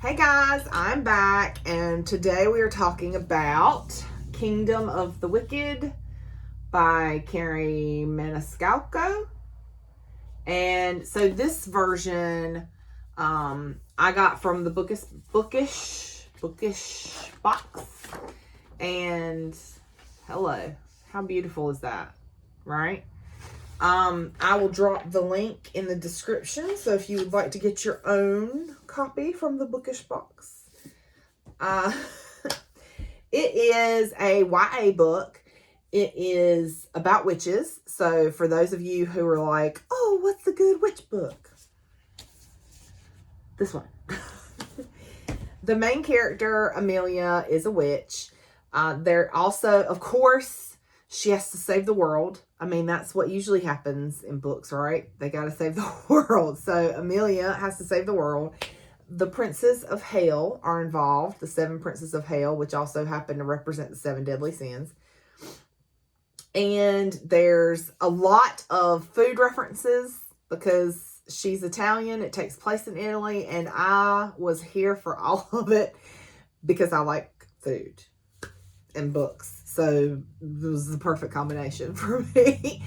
Hey guys, I'm back, and today we are talking about Kingdom of the Wicked by Carrie Maniscalco. And so this version I got from the Bookish Box. And hello, how beautiful is that, right? I will drop the link in the description, so if you would like to get your own copy from the Bookish Box. It is a YA book. It is about witches. So for those of you who are like, oh, what's a good witch book? This one. The main character, Amelia, is a witch. They're also, of course, she has to save the world. I mean, that's what usually happens in books, right? They got to save the world. So Amelia has to save the world. The princes of hell are involved. The 7 princes of hell, which also happen to represent the 7 deadly sins. And there's a lot of food references because she's Italian. It takes place in Italy. And I was here for all of it because I like food and books. So it was the perfect combination for me.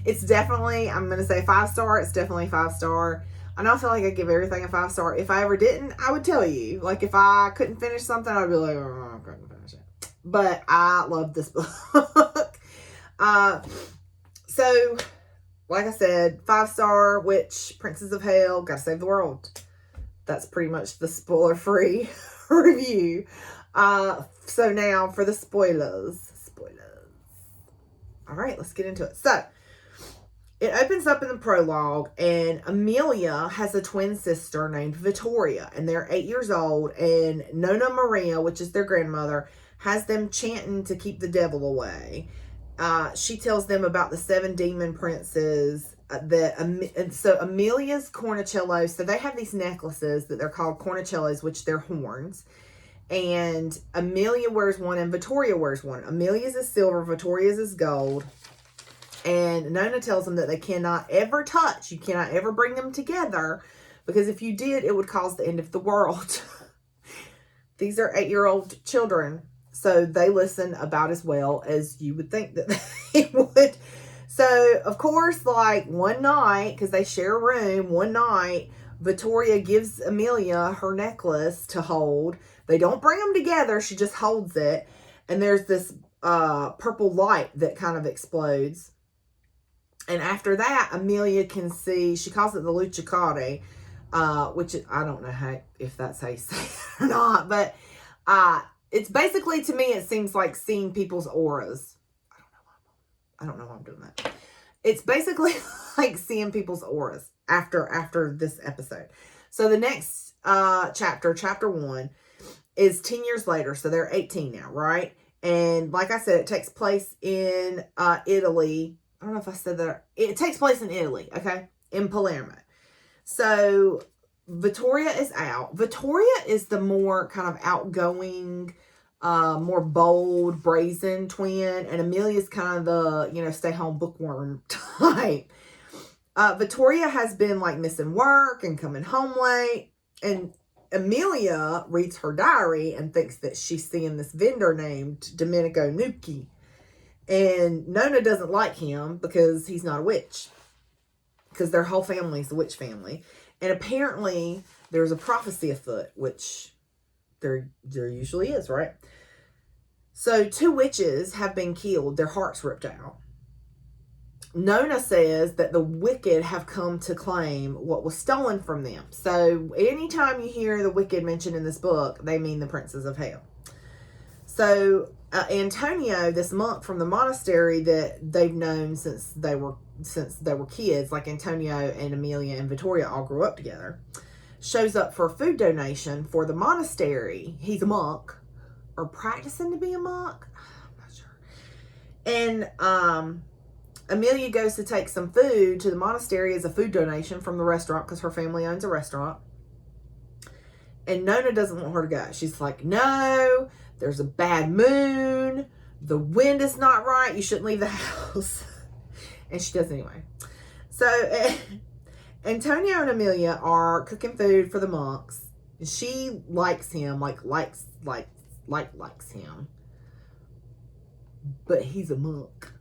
It's definitely, I'm going to say 5-star. It's definitely 5-star. I know I feel like I give everything a 5-star. If I ever didn't, I would tell you. Like if I couldn't finish something, I'd be like, oh, I couldn't finish it. But I love this book. So, like I said, 5-star, witch, princess of hell, gotta save the world. That's pretty much the spoiler-free review. So now for the spoilers. All right, let's get into it. So, it opens up in the prologue, and Amelia has a twin sister named Vittoria, and they're 8 years old, and Nonna Maria, which is their grandmother, has them chanting to keep the devil away. She tells them about the 7 demon princes, and so Amelia's cornicello, so they have these necklaces that they're called cornicellos, which they're horns. And Amelia wears one and Vittoria wears one. Amelia's is silver, Vittoria's is gold. And Nonna tells them that they cannot ever touch. You cannot ever bring them together. Because if you did, it would cause the end of the world. These are 8-year-old children. So they listen about as well as you would think that they would. So, of course, like one night, because they share a room, one night, Vittoria gives Amelia her necklace to hold. They don't bring them together. She just holds it. And there's this purple light that kind of explodes. And after that, Amelia can see, she calls it the Lucicade, which I don't know if that's how you say it or not. But it's basically, to me, it seems like seeing people's auras. I don't know why I'm doing that. It's basically like seeing people's auras after this episode. So the next chapter 1, is 10 years later. So they're 18 now, right? And like I said, it takes place in Italy. I don't know if I said that. It takes place in Italy, okay? In Palermo. So Vittoria is out. Vittoria is the more kind of outgoing, more bold, brazen twin. And Amelia's kind of the, stay home bookworm type. Vittoria has been like missing work and coming home late. And Amelia reads her diary and thinks that she's seeing this vendor named Domenico Nucci. And Nonna doesn't like him because he's not a witch. Because their whole family is a witch family. And apparently there's a prophecy afoot, which there usually is, right? So 2 witches have been killed, their hearts ripped out. Nonna says that the wicked have come to claim what was stolen from them. So anytime you hear the wicked mentioned in this book, they mean the princes of hell. So Antonio, this monk from the monastery that they've known since they were kids, like Antonio and Amelia and Vittoria all grew up together, shows up for a food donation for the monastery. He's a monk, or practicing to be a monk. I'm not sure. And Amelia goes to take some food to the monastery as a food donation from the restaurant because her family owns a restaurant. And Nonna doesn't want her to go. She's like, no, there's a bad moon. The wind is not right. You shouldn't leave the house. And she does anyway. So Antonio and Amelia are cooking food for the monks. She likes him, likes him. But he's a monk.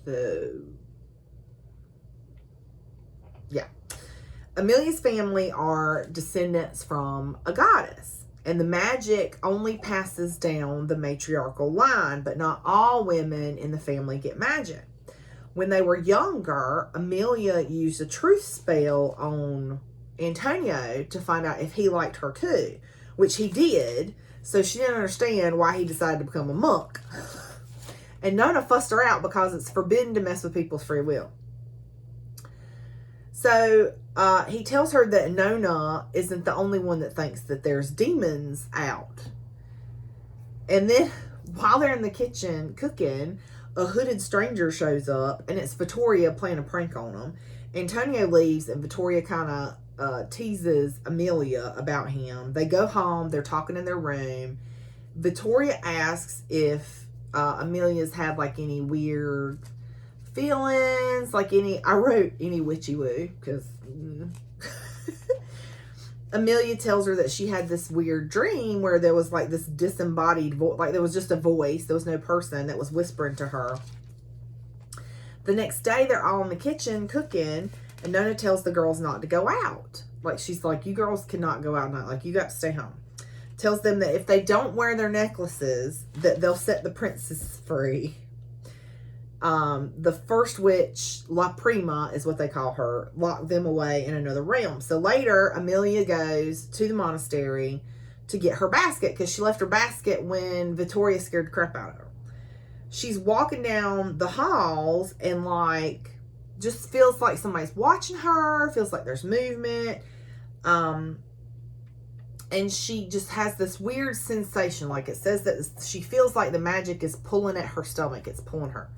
So, yeah. Amelia's family are descendants from a goddess. And the magic only passes down the matriarchal line, but not all women in the family get magic. When they were younger, Amelia used a truth spell on Antonio to find out if he liked her too, which he did. So she didn't understand why he decided to become a monk. And Nona fussed her out because it's forbidden to mess with people's free will. So he tells her that Nona isn't the only one that thinks that there's demons out. And then while they're in the kitchen cooking, a hooded stranger shows up, and it's Vittoria playing a prank on them. Antonio leaves, and Vittoria kind of teases Amelia about him. They go home. They're talking in their room. Vittoria asks if Amelia's had like any weird feelings, like I wrote any witchy woo because Amelia tells her that she had this weird dream where there was like this disembodied voice, like there was just a voice, there was no person that was whispering to her. The next day they're all in the kitchen cooking, and Nona tells the girls not to go out. Like, she's like, you girls cannot go out night. Like, you got to stay home. Tells them that if they don't wear their necklaces, that they'll set the princess free. The first witch, La Prima is what they call her, locked them away in another realm. So later, Amelia goes to the monastery to get her basket because she left her basket when Vittoria scared the crap out of her. She's walking down the halls and like just feels like somebody's watching her, feels like there's movement. And she just has this weird sensation. Like it says that she feels like the magic is pulling at her stomach. It's pulling her.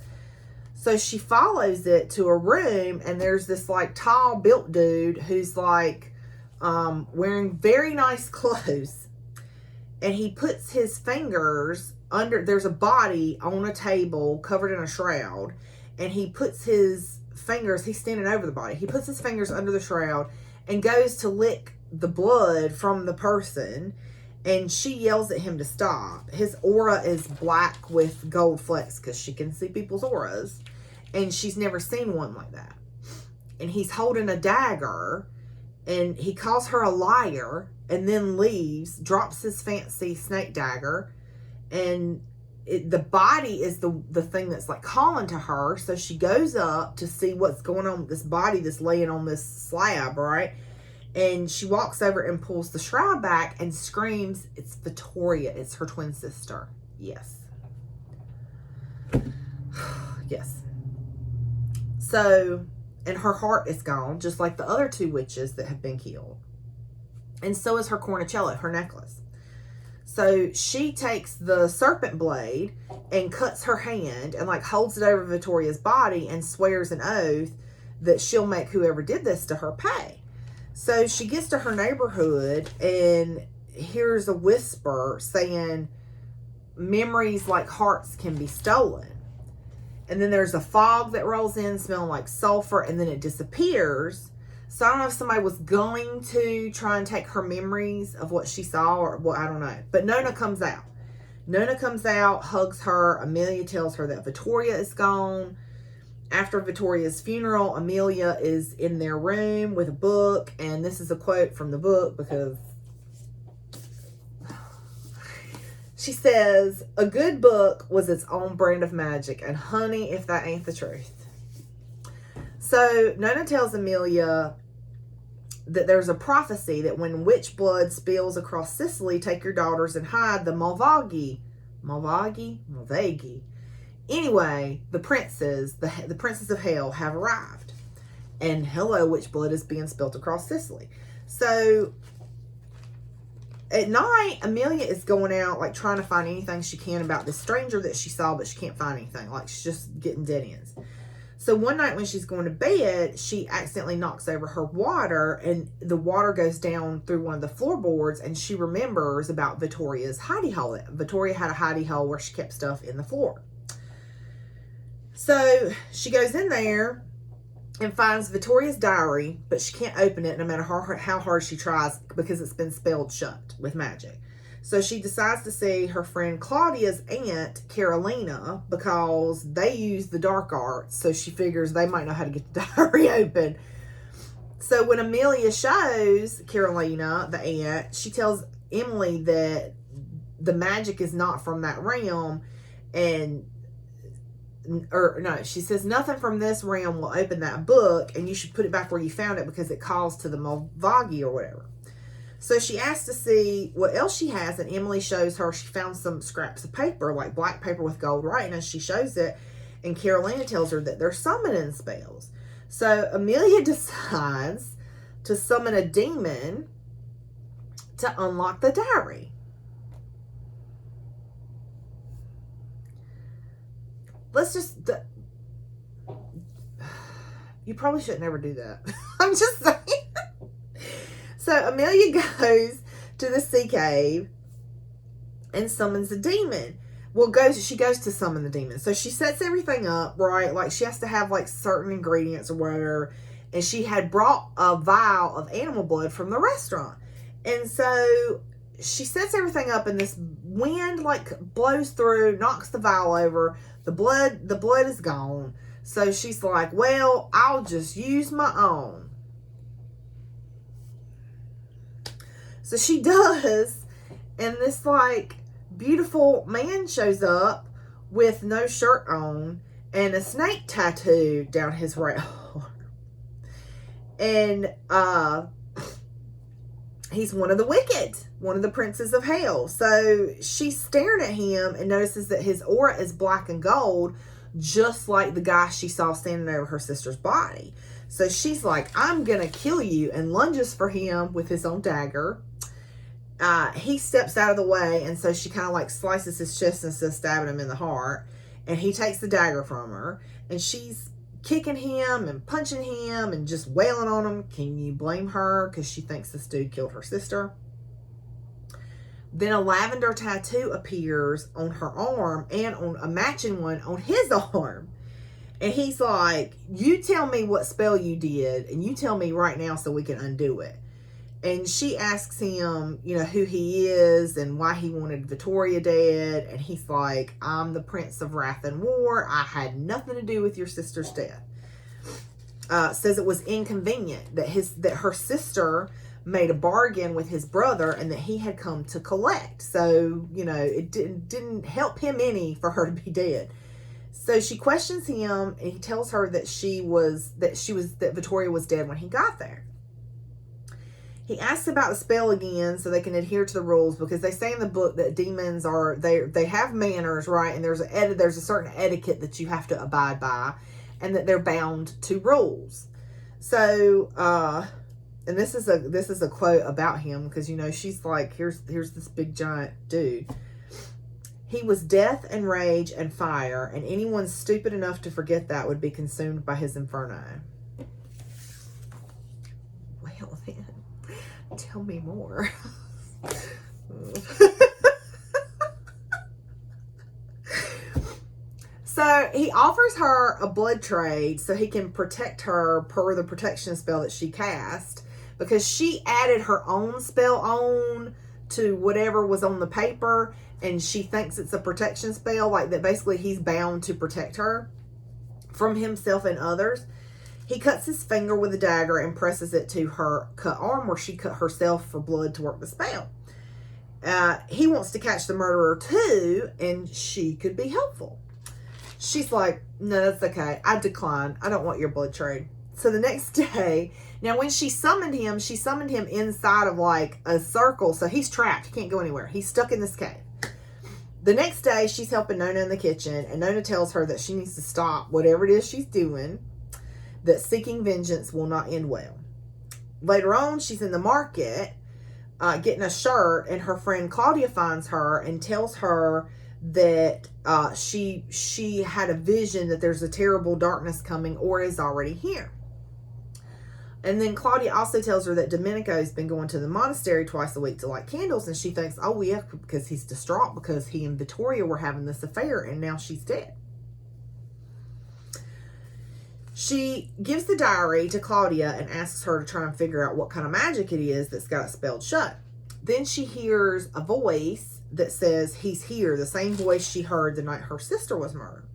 So she follows it to a room, and there's this like tall built dude who's like wearing very nice clothes. And he puts his fingers under, there's a body on a table covered in a shroud. And he puts his fingers, he's standing over the body. He puts his fingers under the shroud and goes to lick the blood from the person. And she yells at him to stop. His aura is black with gold flecks because she can see people's auras. And she's never seen one like that. And he's holding a dagger. And he calls her a liar. And then leaves. Drops his fancy snake dagger. And the body is the thing that's like calling to her. So she goes up to see what's going on with this body that's laying on this slab, right? And she walks over and pulls the shroud back and screams, it's Vittoria. It's her twin sister. Yes. Yes. So, and her heart is gone, just like the other two witches that have been killed. And so is her cornicello, her necklace. So she takes the serpent blade and cuts her hand and like holds it over Vittoria's body and swears an oath that she'll make whoever did this to her pay. So she gets to her neighborhood and hears a whisper saying memories like hearts can be stolen. And then there's a fog that rolls in smelling like sulfur, and then it disappears. So I don't know if somebody was going to try and take her memories of what she saw or what, I don't know. But Nona comes out. Nona comes out, hugs her. Amelia tells her that Vittoria is gone. After Vittoria's funeral, Amelia is in their room with a book. And this is a quote from the book because she says, a good book was its own brand of magic. And honey, if that ain't the truth. So Nona tells Amelia that there's a prophecy that when witch blood spills across Sicily, take your daughters and hide the Malvagi. Anyway, the princes, the princes of hell have arrived. And hello, witch blood is being spilt across Sicily. So at night, Amelia is going out, like trying to find anything she can about this stranger that she saw, but she can't find anything. Like she's just getting dead ends. So one night when she's going to bed, she accidentally knocks over her water, and the water goes down through one of the floorboards, and she remembers about Vittoria's hidey hole. Vittoria had a hidey hole where she kept stuff in the floor. So she goes in there, and finds Vittoria's diary, but she can't open it no matter how hard she tries because it's been spelled shut with magic. So she decides to see her friend Claudia's aunt, Carolina, because they use the dark arts, so she figures they might know how to get the diary open. So when Amelia shows Carolina, the aunt, she tells Emily that the magic is not from that realm, she says nothing from this realm will open that book, and you should put it back where you found it because it calls to the Malvagi or whatever. So she asks to see what else she has, and Emily shows her she found some scraps of paper, like black paper with gold writing, and she shows it, and Carolina tells her that they're summoning spells. So Amelia decides to summon a demon to unlock the diary. You probably shouldn't ever do that. I'm just saying. So Amelia goes to the sea cave and summons a demon. She goes to summon the demon. So she sets everything up, right? Like she has to have like certain ingredients or whatever. And she had brought a vial of animal blood from the restaurant. And so she sets everything up, and this wind like blows through, knocks the vial over. The blood is gone. So she's like, well, I'll just use my own. So she does, and this like beautiful man shows up with no shirt on and a snake tattoo down his right arm. And he's one of the wicked, one of the princes of hell. So she's staring at him and notices that his aura is black and gold, just like the guy she saw standing over her sister's body. So she's like, I'm gonna kill you, and lunges for him with his own dagger. He steps out of the way, and so she kind of like slices his chest instead of stabbing him in the heart, and he takes the dagger from her, and she's kicking him and punching him and just wailing on him. Can you blame her? Because she thinks this dude killed her sister. Then a lavender tattoo appears on her arm and on a matching one on his arm. And he's like, you tell me what spell you did, and you tell me right now so we can undo it. And she asks him, who he is and why he wanted Vittoria dead. And he's like, I'm the Prince of Wrath and War. I had nothing to do with your sister's death. Says it was inconvenient that her sister made a bargain with his brother and that he had come to collect. So, it didn't help him any for her to be dead. So she questions him, and he tells her that Vittoria was dead when he got there. He asks about the spell again so they can adhere to the rules, because they say in the book that demons they have manners, right? And there's a certain etiquette that you have to abide by, and that they're bound to rules. So, and this is a quote about him, because she's like, here's this big giant dude. He was death and rage and fire, and anyone stupid enough to forget that would be consumed by his inferno. Well then, tell me more. So he offers her a blood trade so he can protect her per the protection spell that she cast, because she added her own spell on to whatever was on the paper, and she thinks it's a protection spell, like that basically he's bound to protect her from himself and others. He cuts his finger with a dagger and presses it to her cut arm where she cut herself for blood to work the spell. He wants to catch the murderer too, and she could be helpful. She's like, no, that's okay. I decline. I don't want your blood trade. So the next day, now when she summoned him inside of like a circle. So he's trapped. He can't go anywhere. He's stuck in this cave. The next day, she's helping Nona in the kitchen, and Nona tells her that she needs to stop whatever it is she's doing, that seeking vengeance will not end well. Later on, she's in the market getting a shirt, and her friend Claudia finds her and tells her that she had a vision that there's a terrible darkness coming or is already here. And then Claudia also tells her that Domenico's been going to the monastery twice a week to light candles, and she thinks, oh yeah, because he's distraught because he and Vittoria were having this affair and now she's dead. She gives the diary to Claudia and asks her to try and figure out what kind of magic it is that's got it spelled shut. Then she hears a voice that says, "He's here," the same voice she heard the night her sister was murdered.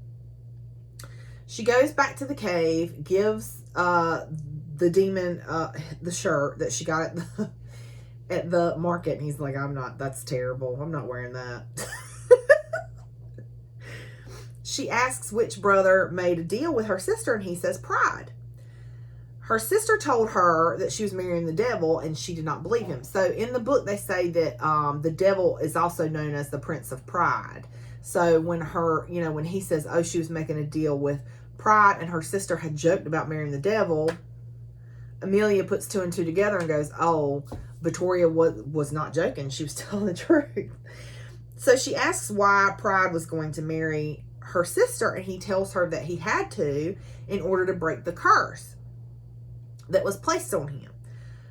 She goes back to the cave, gives the demon the shirt that she got at the market, and he's like, that's terrible. I'm not wearing that. She asks which brother made a deal with her sister, and he says Pride. Her sister told her that she was marrying the devil, and she did not believe him. So in the book, they say that the devil is also known as the Prince of Pride. So when he says, oh, she was making a deal with Pride, and her sister had joked about marrying the devil, Amelia puts two and two together and goes, oh, Victoria was not joking. She was telling the truth. So she asks why Pride was going to marry her sister, and he tells her that he had to in order to break the curse that was placed on him.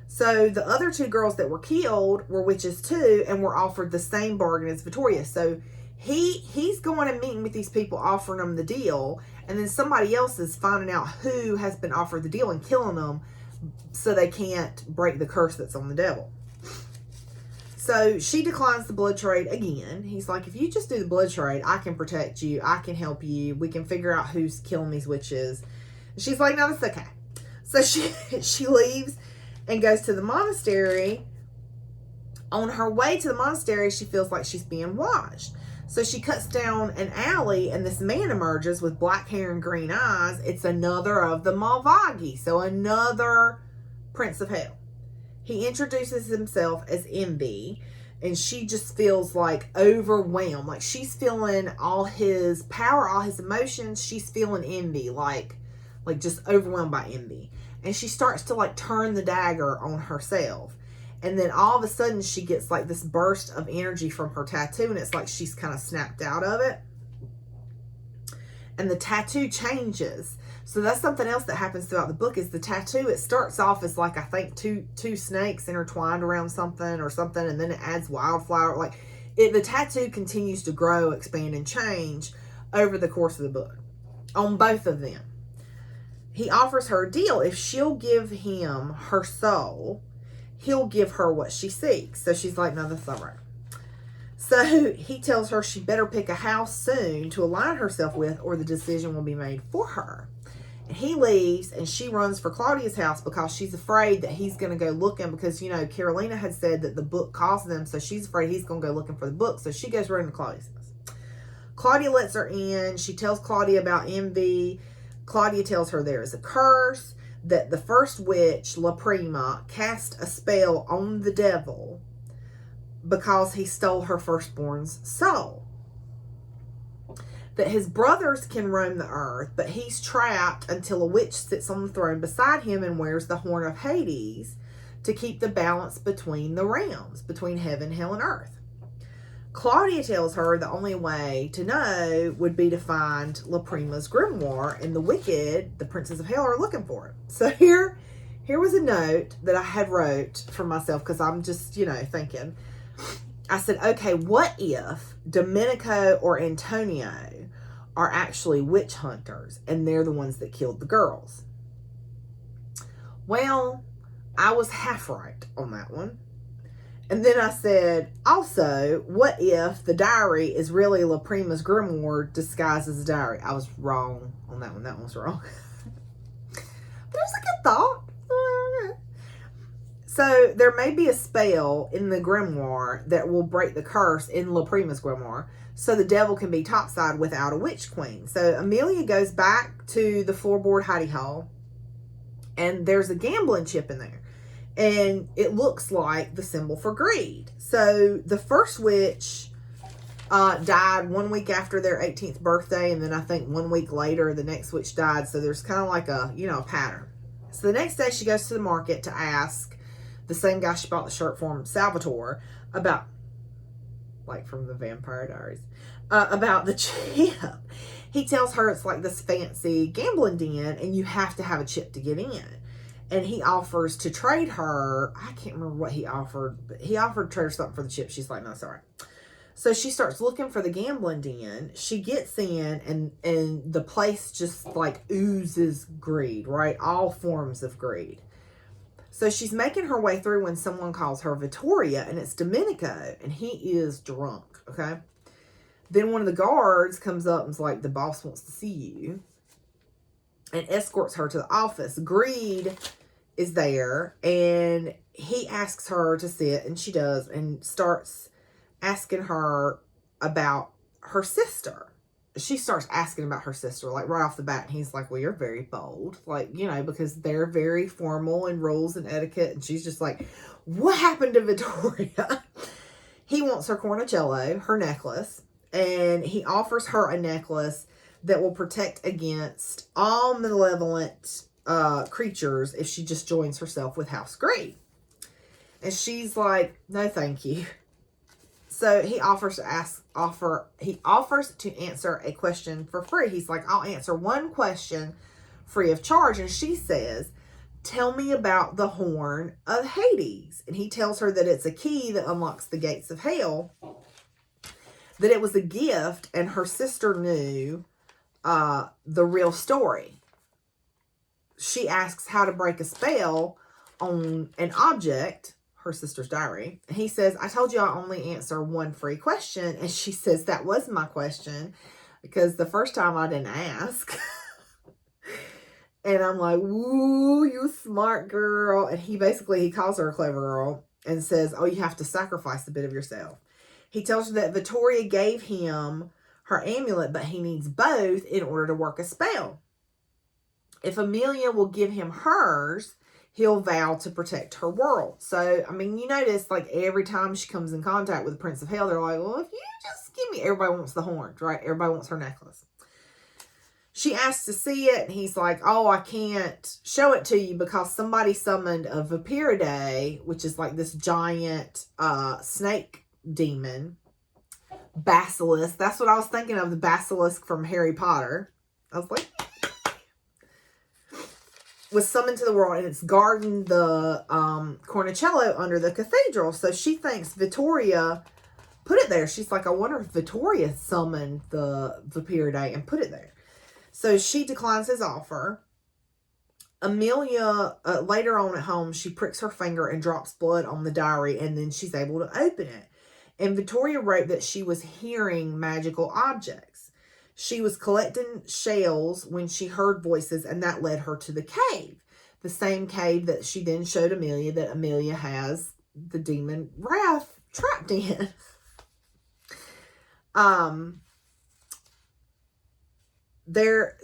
So the other two girls that were killed were witches too, and were offered the same bargain as Victoria. So he's going and meeting with these people, offering them the deal, and then somebody else is finding out who has been offered the deal and killing them so they can't break the curse that's on the devil. So she declines the blood trade again. He's like, if you just do the blood trade, I can protect you. I can help you. We can figure out who's killing these witches. And she's like, no, that's okay. So she leaves and goes to the monastery. On her way to the monastery, she feels like she's being watched. So she cuts down an alley, and this man emerges with black hair and green eyes. It's another of the Malvagi, so another Prince of Hell. He introduces himself as Envy, and she just feels like overwhelmed. Like she's feeling all his power, all his emotions. She's feeling envy, like just overwhelmed by envy. And she starts to like turn the dagger on herself. And then all of a sudden she gets like this burst of energy from her tattoo, and it's like she's kind of snapped out of it. And the tattoo changes. So that's something else that happens throughout the book is the tattoo. It starts off as like, I think two snakes intertwined around something, and then it adds wildflower. The tattoo continues to grow, expand, and change over the course of the book on both of them. He offers her a deal. If she'll give him her soul, he'll give her what she seeks. So she's like, no, that's not right. So he tells her she better pick a house soon to align herself with, or the decision will be made for her. And he leaves, and she runs for Claudia's house because she's afraid that he's going to go looking, because, Carolina had said that the book caused them, so she's afraid he's going to go looking for the book. So she goes running to Claudia's house. Claudia lets her in. She tells Claudia about envy. Claudia tells her there is a curse, that the first witch, La Prima, cast a spell on the devil because he stole her firstborn's soul. That his brothers can roam the earth, but he's trapped until a witch sits on the throne beside him and wears the horn of Hades to keep the balance between the realms, between heaven, hell, and earth. Claudia tells her the only way to know would be to find La Prima's grimoire, and the wicked, the princes of hell, are looking for it. So here was a note that I had wrote for myself, because I'm just, thinking. I said, okay, what if Domenico or Antonio are actually witch hunters, and they're the ones that killed the girls? Well, I was half right on that one. And then I said, also, what if the diary is really La Prima's grimoire disguised as a diary? I was wrong on that one. That one was wrong. But it was a good thought. So there may be a spell in the grimoire that will break the curse in La Prima's grimoire, so the devil can be topside without a witch queen. So Amelia goes back to the floorboard hidey hole, and there's a gambling chip in there. And it looks like the symbol for greed. So the first witch died 1 week after their 18th birthday, and then I think 1 week later the next witch died. So there's kind of like a pattern. So the next day she goes to the market to ask the same guy she bought the shirt from, Salvatore, about, like from the Vampire Diaries, about the chip. He tells her it's like this fancy gambling den, and you have to have a chip to get in. And he offers to trade her, I can't remember what he offered, but he offered to trade her something for the chip. She's like, no, sorry. So she starts looking for the gambling den. She gets in, and the place just like oozes greed, right? All forms of greed. So she's making her way through when someone calls her Vittoria, and it's Domenico, and he is drunk, okay? Then one of the guards comes up and's like, the boss wants to see you, and escorts her to the office. Greed is there, and he asks her to sit, and she does, and starts asking her about her sister. She starts asking about her sister, like right off the bat, and he's like, well, you're very bold, like, you know, because they're very formal in rules and etiquette, and she's just like, what happened to Vittoria? He wants her cornicello, her necklace, and he offers her a necklace that will protect against all malevolent creatures if she just joins herself with House Greed. And she's like, no, thank you. So he offers to answer a question for free. He's like, I'll answer one question free of charge. And she says, tell me about the Horn of Hades. And he tells her that it's a key that unlocks the gates of hell, that it was a gift, and her sister knew the real story. She asks how to break a spell on an object, her sister's diary. And he says, I told you I only answer one free question. And she says, that was my question, because the first time I didn't ask. And I'm like, woo, you smart girl. And he calls her a clever girl and says, oh, you have to sacrifice a bit of yourself. He tells her that Vittoria gave him her amulet, but he needs both in order to work a spell. If Amelia will give him hers, he'll vow to protect her world. So, I mean, you notice, like, every time she comes in contact with the Prince of Hell, they're like, well, if you just give me... Everybody wants the horns, right? Everybody wants her necklace. She asks to see it, and he's like, oh, I can't show it to you because somebody summoned a Viperidae, which is like this giant snake demon. Basilisk. That's what I was thinking of, the basilisk from Harry Potter. I was like... was summoned to the world, and it's guarding the cornicello under the cathedral. So she thinks Vittoria put it there. She's like, I wonder if Vittoria summoned the Viperidae and put it there. So she declines his offer. Amelia, later on at home, she pricks her finger and drops blood on the diary, and then she's able to open it. And Vittoria wrote that she was hearing magical objects. She was collecting shells when she heard voices, and that led her to the cave. The same cave that she then showed Amelia that Amelia has the demon Wrath trapped in.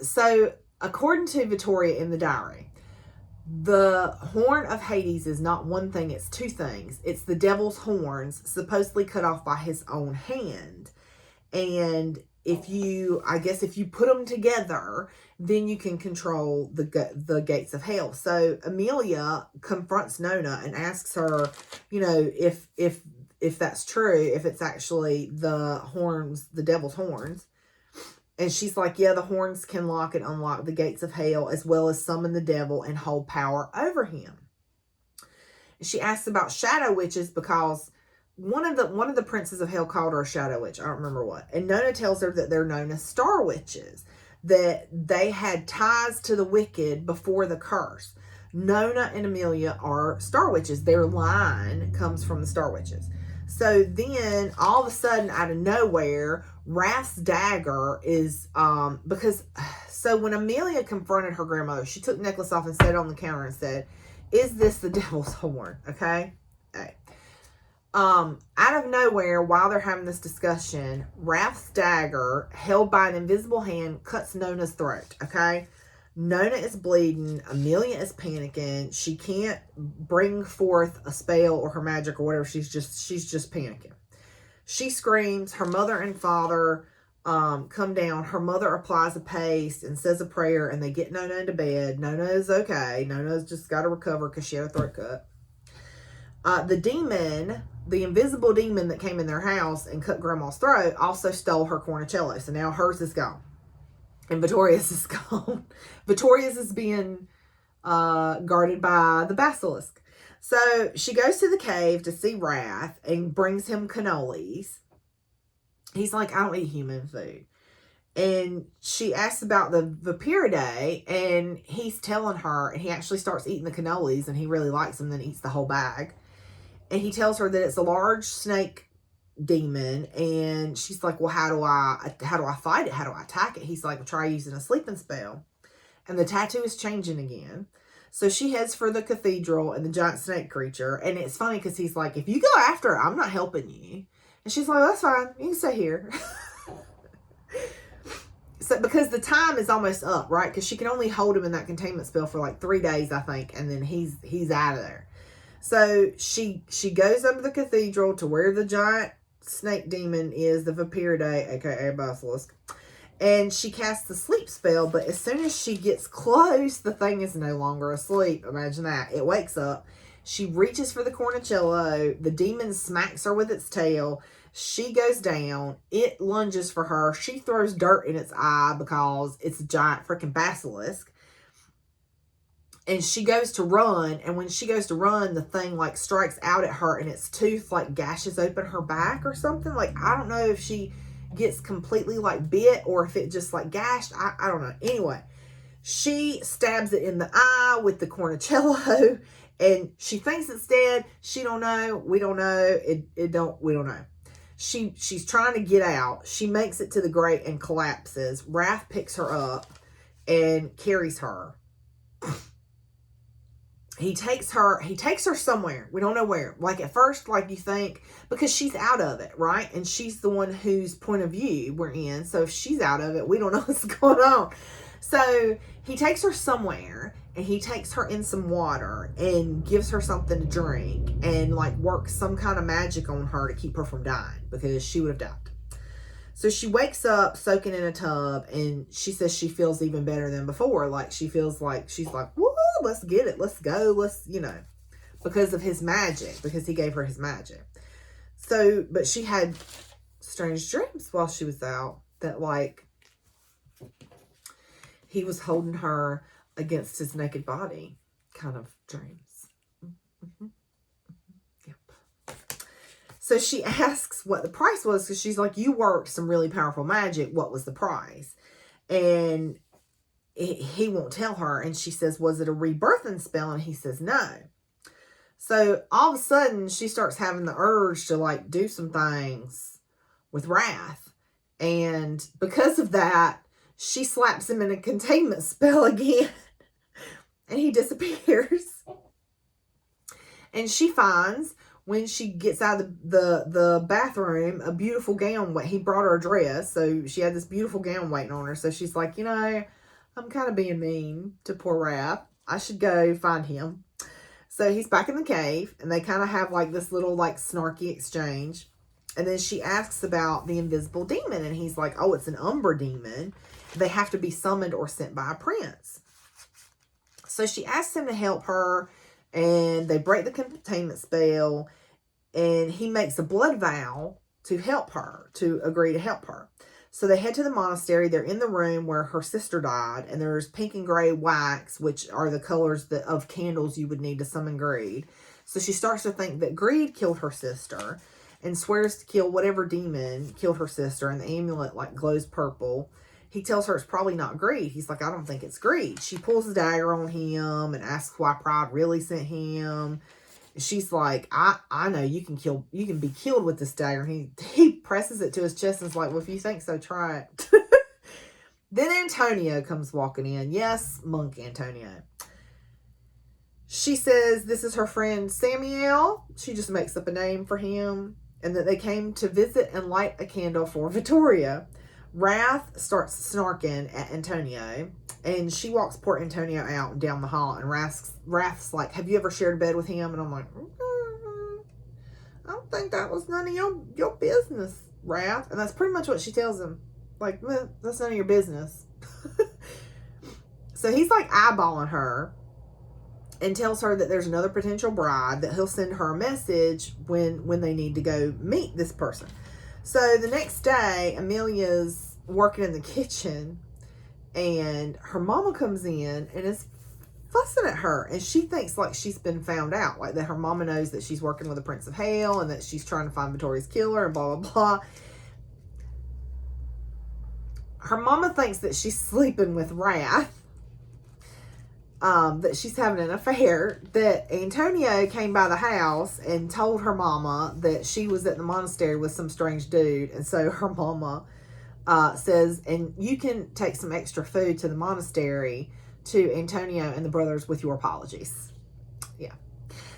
So, according to Vittoria in the diary, the Horn of Hades is not one thing, it's two things. It's the devil's horns, supposedly cut off by his own hand. And if you put them together, then you can control the gates of hell. So Amelia confronts Nona and asks her, you know, if that's true, if it's actually the horns, the devil's horns. And she's like, yeah, the horns can lock and unlock the gates of hell, as well as summon the devil and hold power over him. She asks about shadow witches because one of the princes of hell called her a shadow witch. I don't remember what. And Nona tells her that they're known as star witches, that they had ties to the wicked before the curse. Nona and Amelia are star witches. Their line comes from the star witches. So then, all of a sudden, out of nowhere, Wrath's dagger is, so when Amelia confronted her grandmother, she took the necklace off and set it on the counter and said, is this the devil's horn? Okay? Hey. Out of nowhere, while they're having this discussion, Wrath's dagger, held by an invisible hand, cuts Nona's throat, okay? Nona is bleeding. Amelia is panicking. She can't bring forth a spell or her magic or whatever. She's just panicking. She screams. Her mother and father come down. Her mother applies a paste and says a prayer, and they get Nona into bed. Nona is okay. Nona's just got to recover because she had a throat cut. The demon, the invisible demon that came in their house and cut Grandma's throat, also stole her cornicello. So now hers is gone. And Vittoria's is gone. Vittoria's is being guarded by the basilisk. So she goes to the cave to see Wrath and brings him cannolis. He's like, I don't eat human food. And she asks about the Vapiridae, and he's telling her, and he actually starts eating the cannolis, and he really likes them, then eats the whole bag. And he tells her that it's a large snake demon, and she's like, well, how do I fight it? How do I attack it? He's like, well, try using a sleeping spell. And the tattoo is changing again. So she heads for the cathedral and the giant snake creature. And it's funny because he's like, if you go after her, I'm not helping you. And she's like, that's fine. You can stay here. So, because the time is almost up, right? Because she can only hold him in that containment spell for like 3 days, I think. And then he's out of there. So she goes up to the cathedral to where the giant snake demon is, the Vapiridae, aka Basilisk. And she casts the sleep spell, but as soon as she gets close, the thing is no longer asleep. Imagine that. It wakes up. She reaches for the cornicello. The demon smacks her with its tail. She goes down. It lunges for her. She throws dirt in its eye because it's a giant freaking basilisk. And she goes to run. And when she goes to run, the thing like strikes out at her and its tooth like gashes open her back or something. Like, I don't know if she gets completely like bit or if it just like gashed. I don't know. Anyway, she stabs it in the eye with the cornicello and she thinks it's dead. She don't know. We don't know. We don't know. She's trying to get out. She makes it to the grate and collapses. Wrath picks her up and carries her. He takes her somewhere. We don't know where. Like at first, like you think, because she's out of it, right? And she's the one whose point of view we're in. So if she's out of it, we don't know what's going on. So he takes her somewhere and he takes her in some water and gives her something to drink and like works some kind of magic on her to keep her from dying because she would have died. So she wakes up soaking in a tub and she says she feels even better than before. Like she feels like she's like, woo, let's get it. Let's go. Let's, because of his magic, because he gave her his magic. So, but she had strange dreams while she was out that like he was holding her against his naked body kind of dreams. Mm-hmm. So she asks what the price was because she's like, you worked some really powerful magic. What was the price? And he won't tell her. And she says, was it a rebirthing spell? And he says, no. So all of a sudden she starts having the urge to like do some things with Wrath. And because of that, she slaps him in a containment spell again. And he disappears. And she finds, when she gets out of the bathroom, a beautiful gown. He brought her a dress, so she had this beautiful gown waiting on her. So she's like, I'm kind of being mean to poor Wrath. I should go find him. So he's back in the cave, and they kind of have like this little like snarky exchange. And then she asks about the invisible demon, and he's like, oh, it's an Umbra demon. They have to be summoned or sent by a prince. So she asks him to help her, and they break the containment spell. And he makes a blood vow to help her, to agree to help her. So they head to the monastery. They're in the room where her sister died. And there's pink and gray wax, which are the colors of candles you would need to summon greed. So she starts to think that greed killed her sister and swears to kill whatever demon killed her sister. And the amulet like glows purple. He tells her it's probably not greed. He's like, I don't think it's greed. She pulls the dagger on him and asks why Pride really sent him. She's like, I know you can be killed with this dagger. And he presses it to his chest and is like, well, if you think so, try it. Then Antonio comes walking in. Yes, Monk Antonio. She says this is her friend Samuel. She just makes up a name for him. And that they came to visit and light a candle for Vittoria. Wrath starts snarking at Antonio. And she walks poor Antonio out and down the hall. And Wrath's like, have you ever shared a bed with him? And I'm like, I don't think that was none of your business, Wrath. And that's pretty much what she tells him. Like, that's none of your business. So he's like eyeballing her. And tells her that there's another potential bride. That he'll send her a message when they need to go meet this person. So the next day, Amelia's working in the kitchen. And her mama comes in and is fussing at her. And she thinks like she's been found out. Like that her mama knows that she's working with the Prince of Hell. And that she's trying to find Vittoria's killer and blah, blah, blah. her mama thinks that she's sleeping with Wrath, that she's having an affair, that Antonio came by the house and told her mama that she was at the monastery with some strange dude. And so her mama says, and you can take some extra food to the monastery to Antonio and the brothers with your apologies. Yeah.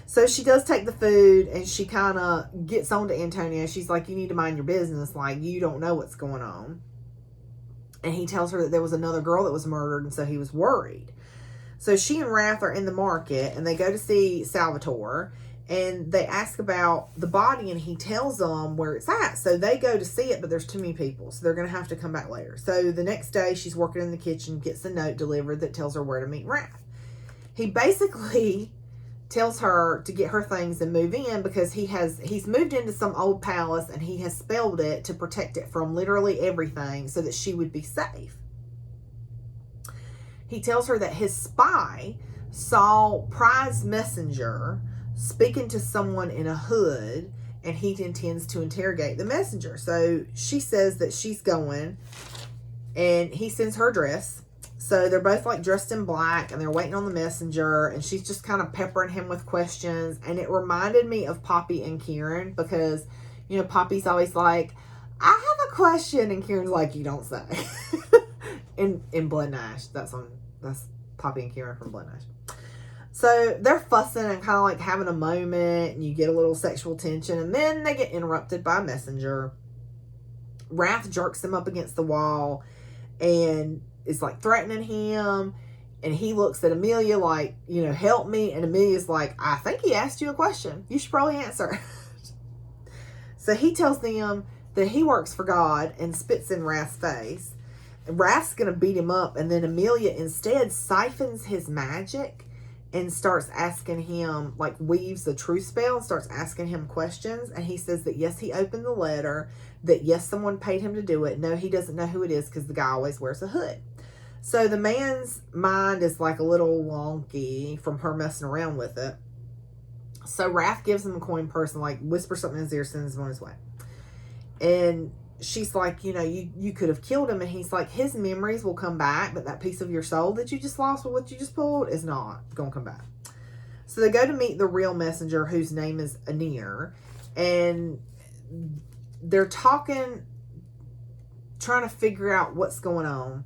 So she does take the food, and she kind of gets on to Antonio. She's like, you need to mind your business. Like, you don't know what's going on. And he tells her that there was another girl that was murdered, and so he was worried. So she and Wrath are in the market, and they go to see Salvatore, and they ask about the body, and he tells them where it's at. So they go to see it, but there's too many people, so they're going to have to come back later. So the next day, she's working in the kitchen, gets a note delivered that tells her where to meet Wrath. He basically tells her to get her things and move in, because he's moved into some old palace, and he has spelled it to protect it from literally everything so that she would be safe. He tells her that his spy saw Prize Messenger speaking to someone in a hood, and he intends to interrogate the messenger. So she says that she's going, and he sends her dress. So they're both like dressed in black, and they're waiting on the messenger, and she's just kind of peppering him with questions. And it reminded me of Poppy and Kieran, because, you know, Poppy's always like, I have a question, and Kieran's like, you don't say. in Blood and Ash, that's Poppy and Kieran from Blood and Ash. So they're fussing and kind of like having a moment, and you get a little sexual tension, and then they get interrupted by a messenger. Wrath jerks him up against the wall and is like threatening him, and he looks at Amelia like, you know, help me. And Amelia's like, I think he asked you a question, you should probably answer. So he tells them that he works for God and spits in Wrath's face. And Wrath's gonna beat him up, and then Amelia instead siphons his magic and starts asking him, like weaves the truth spell and starts asking him questions. And he says that yes, he opened the letter, that yes, someone paid him to do it. No, he doesn't know who it is, because the guy always wears a hood. So the man's mind is like a little wonky from her messing around with it. So Wrath gives him a coin purse and like whispers something in his ear, sends him on his way. And she's like, you know, you could have killed him. And he's like, his memories will come back, but that piece of your soul that you just lost with what you just pulled is not going to come back. So they go to meet the real messenger, whose name is Anir. And they're talking, trying to figure out what's going on.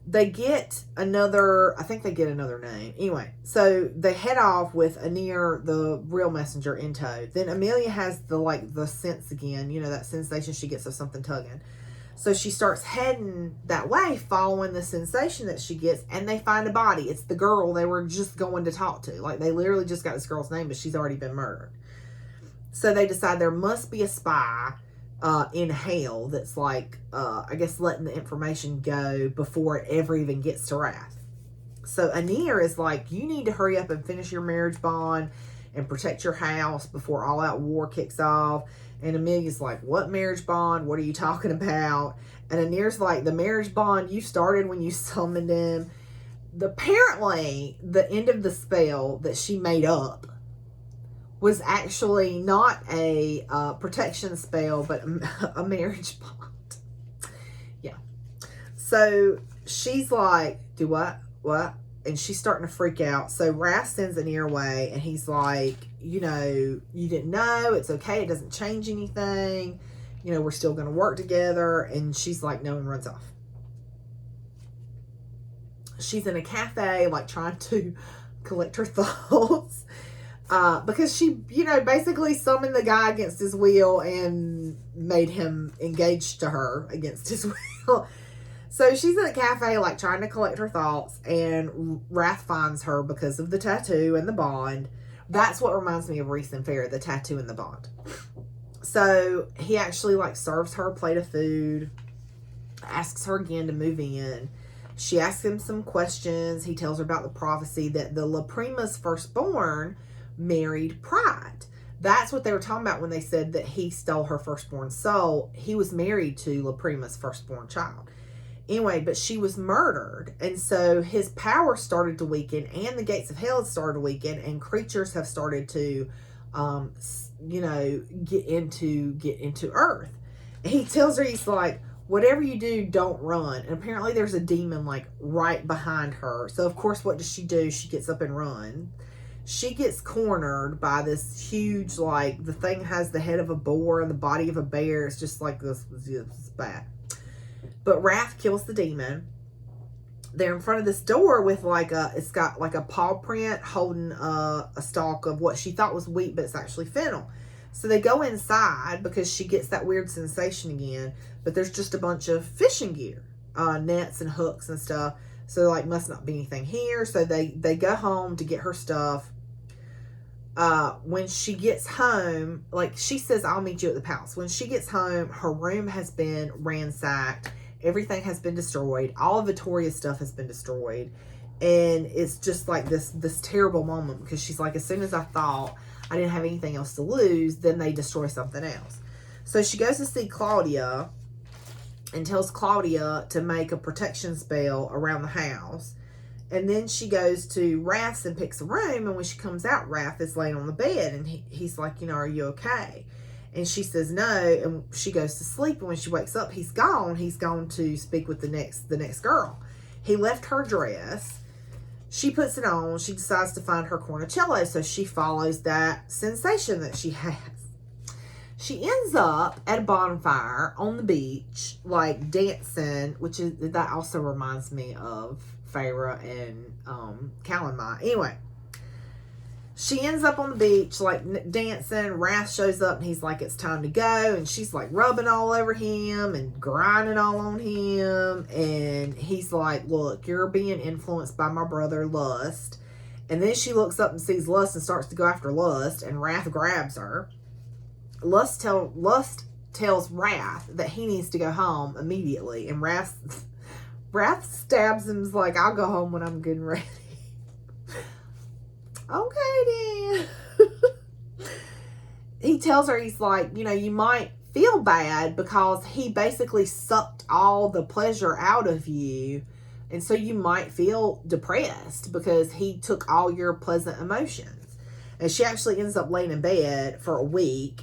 They get another, I think they get another name. Anyway, so they head off with Anir, the real messenger, in tow. Then Amelia has the sense again, you know, that sensation she gets of something tugging. So she starts heading that way, following the sensation that she gets, and they find a body. It's the girl they were just going to talk to. Like, they literally just got this girl's name, but she's already been murdered. So they decide there must be a spy in hell that's like, I guess, letting the information go before it ever even gets to Wrath. So Anir is like, you need to hurry up and finish your marriage bond and protect your house before all out war kicks off. And Amelia's like, what marriage bond? What are you talking about? And Anir's like, the marriage bond you started when you summoned him. Apparently, the end of the spell that she made up was actually not a protection spell, but a marriage bond. Yeah. So she's like, do what? What? And she's starting to freak out. So Wrath sends Anir away, and he's like, you know, you didn't know. It's okay. It doesn't change anything. You know, we're still going to work together. And she's like, no, and runs off. She's in a cafe, like, trying to collect her thoughts. Because she, you know, basically summoned the guy against his will and made him engaged to her against his will. So she's in a cafe, like, trying to collect her thoughts, and Wrath finds her because of the tattoo and the bond. That's what reminds me of Reese and Fair, the tattoo and the bond. So he actually, like, serves her a plate of food, asks her again to move in. She asks him some questions. He tells her about the prophecy that the La Prima's firstborn married Pride. That's what they were talking about when they said that he stole her firstborn soul. He was married to La Prima's firstborn child. Anyway, but she was murdered, and so his power started to weaken, and the gates of hell had started to weaken, and creatures have started to, you know, get into Earth. And he tells her, he's like, whatever you do, don't run. And apparently there's a demon like right behind her. So of course, what does she do? She gets up and runs. She gets cornered by this huge, like, the thing has the head of a boar and the body of a bear. It's just like this bad. But Wrath kills the demon. They're in front of this door with it's got like a paw print holding a stalk of what she thought was wheat, but it's actually fennel. So they go inside because she gets that weird sensation again. But there's just a bunch of fishing gear, nets and hooks and stuff. So like, must not be anything here. So they go home to get her stuff. When she gets home, like she says, I'll meet you at the palace. When she gets home, her room has been ransacked. Everything has been destroyed. All of Vittoria's stuff has been destroyed. And it's just like this terrible moment because she's like, as soon as I thought I didn't have anything else to lose, then they destroy something else. So she goes to see Claudia and tells Claudia to make a protection spell around the house. And then she goes to Wrath's and picks a room. And when she comes out, Wrath is laying on the bed. And he's like, are you okay? And she says no. And she goes to sleep. And when she wakes up, he's gone. He's gone to speak with the next girl. He left her dress. She puts it on. She decides to find her cornicello. So she follows that sensation that she has. She ends up at a bonfire on the beach, like dancing, that also reminds me of Feyre and Calamite. Anyway, she ends up on the beach, like dancing. Wrath shows up and he's like, it's time to go. And she's like rubbing all over him and grinding all on him. And he's like, look, you're being influenced by my brother Lust. And then she looks up and sees Lust and starts to go after Lust. And Wrath grabs her. Lust tells Wrath that he needs to go home immediately. And Wrath stabs him, is like, I'll go home when I'm good and ready. Okay, then. He tells her, he's like, you might feel bad because he basically sucked all the pleasure out of you. And so you might feel depressed because he took all your pleasant emotions. And she actually ends up laying in bed for a week.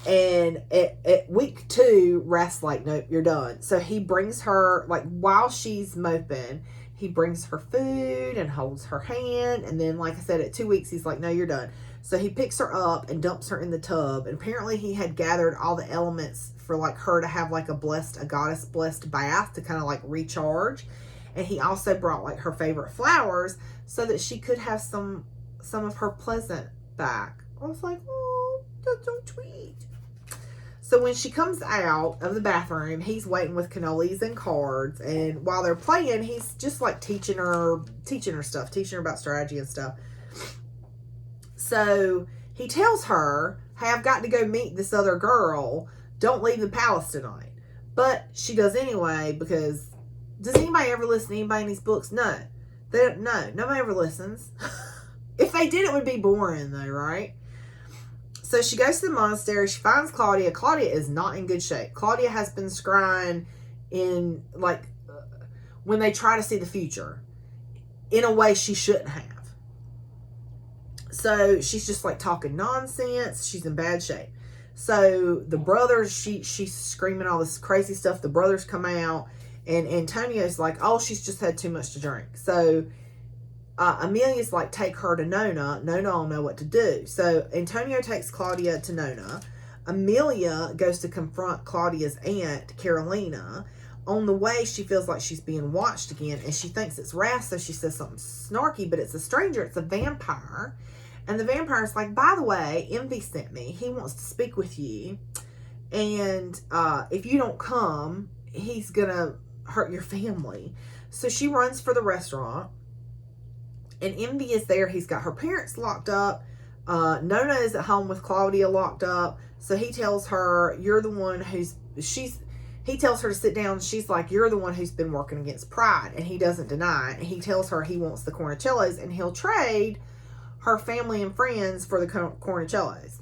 And at week 2, Wrath's like, nope, you're done. So he brings her, like, while she's moping, he brings her food and holds her hand. And then, like I said, at 2 weeks, he's like, no, you're done. So he picks her up and dumps her in the tub. And apparently he had gathered all the elements for, like, her to have, like, a goddess blessed bath to kind of, like, recharge. And he also brought, like, her favorite flowers so that she could have some of her pleasant back. I was like, oh, that's so sweet. So when she comes out of the bathroom, he's waiting with cannolis and cards. And while they're playing, he's just like teaching her stuff, teaching her about strategy and stuff. So he tells her, hey, I've got to go meet this other girl. Don't leave the palace tonight. But she does anyway because does anybody ever listen to anybody in these books? No. Nobody ever listens. If they did, it would be boring though, right? So she goes to the monastery. She finds Claudia. Claudia is not in good shape. Claudia has been scrying in, like, when they try to see the future in a way she shouldn't have. So she's just, like, talking nonsense. She's in bad shape. So the brothers, she's screaming all this crazy stuff. The brothers come out. And Antonio's like, oh, she's just had too much to drink. So Amelia's like, take her to Nona. Nona will know what to do. So Antonio takes Claudia to Nona. Amelia goes to confront Claudia's aunt, Carolina. On the way, she feels like she's being watched again, and she thinks it's Wrath, so she says something snarky, but it's a stranger. It's a vampire. And the vampire's like, by the way, Envy sent me. He wants to speak with you. And if you don't come, he's going to hurt your family. So she runs for the restaurant. And Envy is there. He's got her parents locked up. Nona is at home with Claudia locked up. So he tells her, you're the one he tells her to sit down. She's like, you're the one who's been working against Pride. And he doesn't deny it. And he tells her he wants the cornicellos and he'll trade her family and friends for the cornicellos.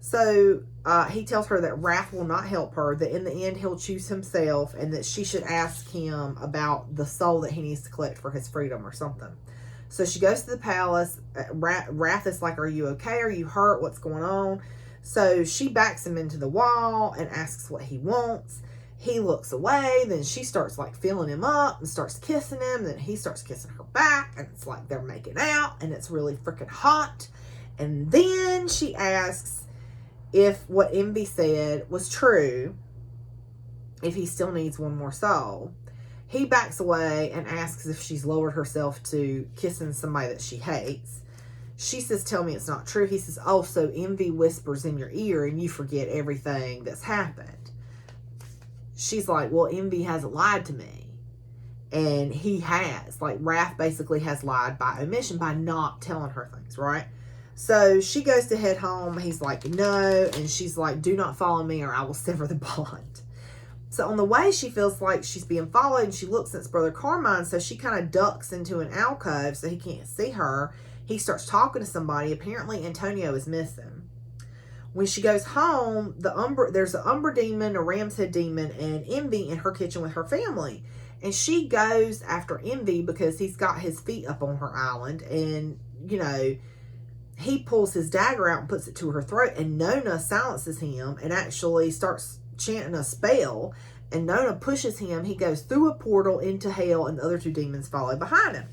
So he tells her that Wrath will not help her, that in the end he'll choose himself, and that she should ask him about the soul that he needs to collect for his freedom or something. So she goes to the palace. Wrath is like, are you okay? Are you hurt? What's going on? So she backs him into the wall and asks what he wants. He looks away, then she starts like feeling him up and starts kissing him, then he starts kissing her back, and it's like they're making out, and it's really freaking hot. And then she asks if what Envy said was true, if he still needs one more soul. He backs away and asks if she's lowered herself to kissing somebody that she hates. She says, tell me it's not true. He says, oh, so Envy whispers in your ear and you forget everything that's happened. She's like, well, Envy hasn't lied to me. And he has. Like, Wrath basically has lied by omission, by not telling her things, right? So she goes to head home. He's like, no. And she's like, do not follow me or I will sever the bond. So on the way, she feels like she's being followed, and she looks at Brother Carmine, so she kind of ducks into an alcove so he can't see her. He starts talking to somebody. Apparently, Antonio is missing. When she goes home, there's an Umber demon, a Ram's Head demon, and Envy in her kitchen with her family. And she goes after Envy because he's got his feet up on her island, and, you know, he pulls his dagger out and puts it to her throat, and Nona silences him and actually starts chanting a spell, and Nona pushes him. He goes through a portal into hell, and the other two demons follow behind him.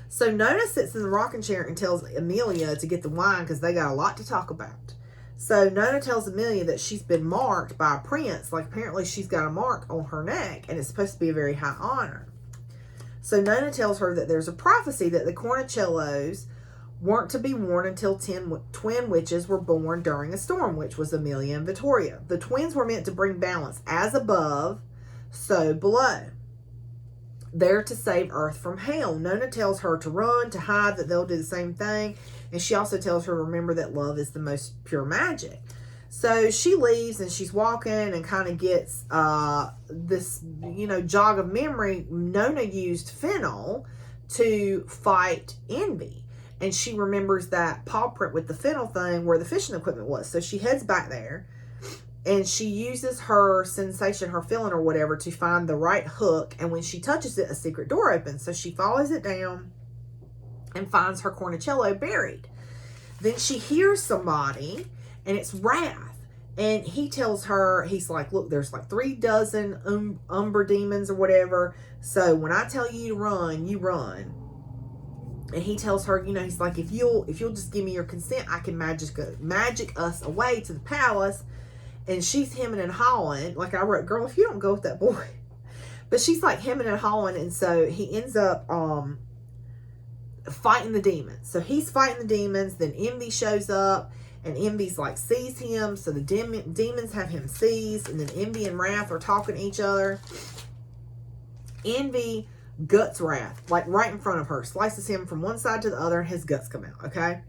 So Nona sits in the rocking chair and tells Amelia to get the wine because they got a lot to talk about. So Nona tells Amelia that she's been marked by a prince. Like, apparently she's got a mark on her neck, and it's supposed to be a very high honor. So Nona tells her that there's a prophecy that the Cornicellos weren't to be worn until twin witches were born during a storm, which was Amelia and Vittoria. The twins were meant to bring balance, as above, so below. They're to save Earth from hell. Nona tells her to run, to hide, that they'll do the same thing. And she also tells her to remember that love is the most pure magic. So she leaves, and she's walking and kind of gets this, you know, jog of memory. Nona used fennel to fight Envy. And she remembers that paw print with the fennel thing where the fishing equipment was. So she heads back there, and she uses her sensation, her feeling or whatever, to find the right hook. And when she touches it, a secret door opens. So she follows it down and finds her Cornicello buried. Then she hears somebody, and it's Wrath. And he tells her, he's like, look, there's like 36 Umber demons or whatever. So when I tell you to run, you run. And he tells her, you know, he's like, if you'll just give me your consent, I can magic us away to the palace. And she's hemming and hawing. Like I wrote, girl, if you don't go with that boy. But she's like hemming and hawing. And so he ends up fighting the demons. So he's fighting the demons. Then Envy shows up. And Envy's like sees him. So the demons have him seized. And then Envy and Wrath are talking to each other. Envy guts Wrath, like right in front of her, slices him from one side to the other, and his guts come out, okay?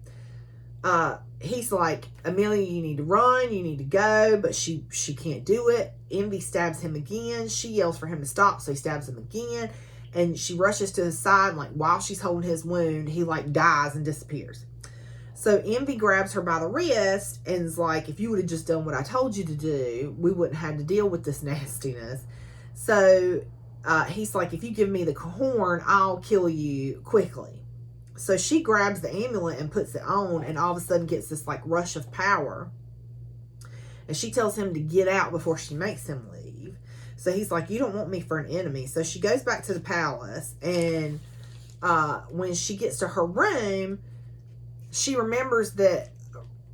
He's like, Amelia, you need to run, you need to go, but she can't do it. Envy stabs him again. She yells for him to stop, so he stabs him again, and she rushes to his side, and like while she's holding his wound, he like dies and disappears. So Envy grabs her by the wrist and is like, if you would have just done what I told you to do, we wouldn't have had to deal with this nastiness. So he's like, if you give me the horn, I'll kill you quickly. So she grabs the amulet and puts it on, and all of a sudden gets this like rush of power. And she tells him to get out before she makes him leave. So he's like, you don't want me for an enemy. So she goes back to the palace, and when she gets to her room, she remembers that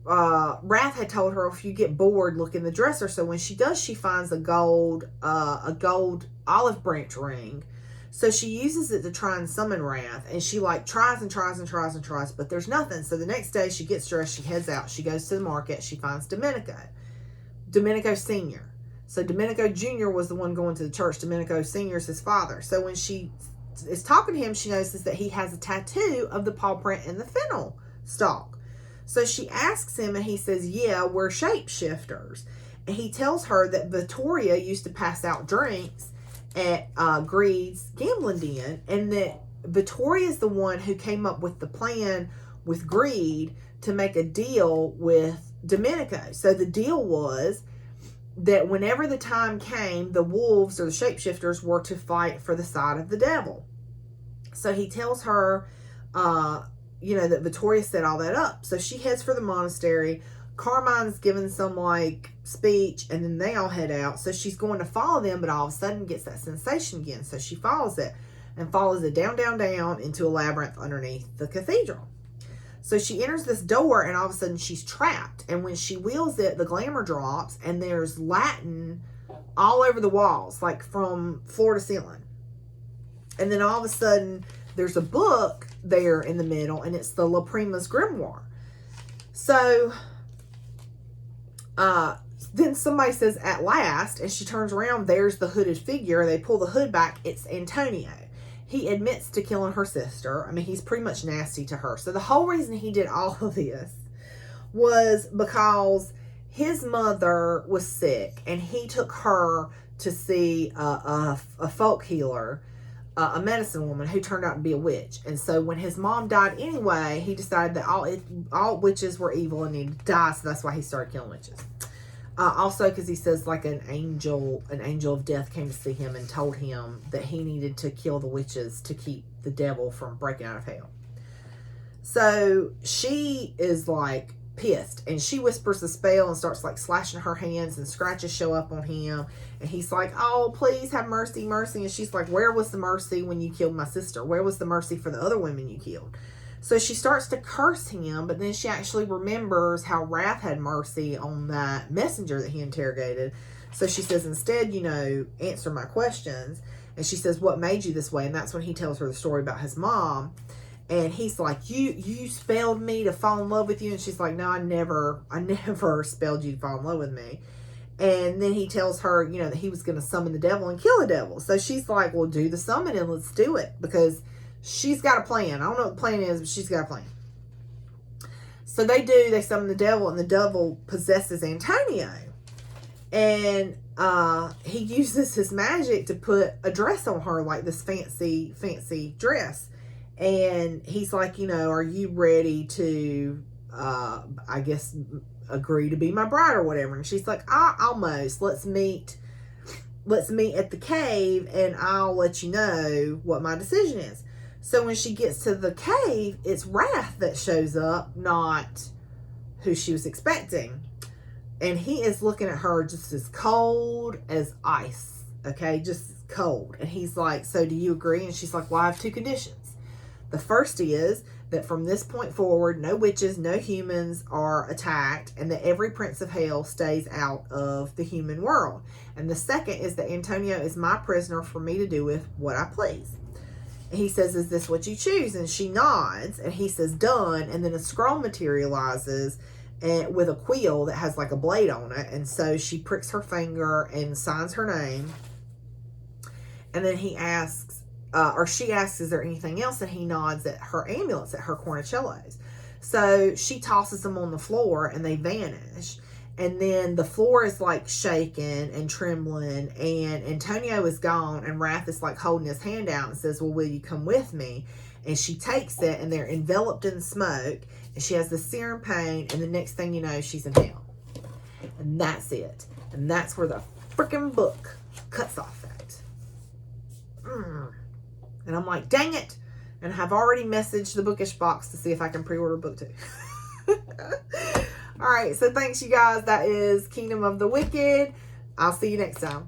Wrath had told her, if you get bored, look in the dresser. So when she does, she finds a gold olive branch ring. So she uses it to try and summon Wrath, and she like tries and tries and tries and tries, but there's nothing. So the next day she gets dressed, she heads out, she goes to the market, she finds Domenico Sr. So Domenico Jr. was the one going to the church. Domenico Sr. is his father. So when she is talking to him, she notices that he has a tattoo of the paw print in the fennel stalk. So she asks him, and he says, yeah, we're shapeshifters. And he tells her that Vittoria used to pass out drinks at Greed's gambling den, and that Vittoria is the one who came up with the plan with Greed to make a deal with Domenico. So the deal was that whenever the time came, the wolves or the shapeshifters were to fight for the side of the devil. So he tells her, that Vittoria set all that up. So she heads for the monastery. Carmine's given some like speech, and then they all head out. So she's going to follow them, but all of a sudden gets that sensation again. So she follows it and follows it down, down, down into a labyrinth underneath the cathedral. So she enters this door, and all of a sudden she's trapped. And when she wheels it, the glamour drops, and there's Latin all over the walls, like from floor to ceiling. And then all of a sudden there's a book there in the middle, and it's the La Prima's grimoire. So then somebody says, at last, and she turns around, there's the hooded figure. They pull the hood back. It's Antonio. He admits to killing her sister. I mean, he's pretty much nasty to her. So the whole reason he did all of this was because his mother was sick, and he took her to see a folk healer, a medicine woman who turned out to be a witch. And so when his mom died anyway, he decided that all witches were evil and needed to die. So that's why he started killing witches. Also, because he says like an angel of death came to see him and told him that he needed to kill the witches to keep the devil from breaking out of hell. So she is like pissed, and she whispers the spell and starts like slashing her hands, and scratches show up on him, and he's like, oh, please have mercy, mercy. And she's like, where was the mercy when you killed my sister? Where was the mercy for the other women you killed? So she starts to curse him, but then she actually remembers how Wrath had mercy on that messenger that he interrogated. So she says, instead, answer my questions. And she says, what made you this way? And that's when he tells her the story about his mom. And he's like, you spelled me to fall in love with you. And she's like, no, I never spelled you to fall in love with me. And then he tells her, that he was going to summon the devil and kill the devil. So she's like, well, do the summoning. Let's do it. Because she's got a plan. I don't know what the plan is, but she's got a plan. So they summon the devil, and the devil possesses Antonio. And he uses his magic to put a dress on her, like this fancy, fancy dress. And he's like, are you ready to, I guess, agree to be my bride or whatever? And she's like, almost. Let's meet at the cave, and I'll let you know what my decision is. So when she gets to the cave, it's Wrath that shows up, not who she was expecting. And he is looking at her just as cold as ice. Okay, just cold. And he's like, so do you agree? And she's like, well, I have two conditions. The first is that from this point forward, no witches, no humans are attacked, and that every prince of hell stays out of the human world. And the second is that Antonio is my prisoner for me to do with what I please. And he says, is this what you choose? And she nods, and he says, done. And then a scroll materializes with a quill that has like a blade on it. And so she pricks her finger and signs her name. And then he asks, she asks, is there anything else? And he nods at her amulets, at her cornicellos. So she tosses them on the floor, and they vanish. And then the floor is like shaking and trembling, and Antonio is gone, and Wrath is like holding his hand out and says, well, will you come with me? And she takes it, and they're enveloped in smoke, and she has the searing pain, and the next thing you know, she's in hell. And that's it. And that's where the freaking book cuts off at. And I'm like, dang it. And I've already messaged the Bookish Box to see if I can pre-order book 2. All right, so thanks, you guys. That is Kingdom of the Wicked. I'll see you next time.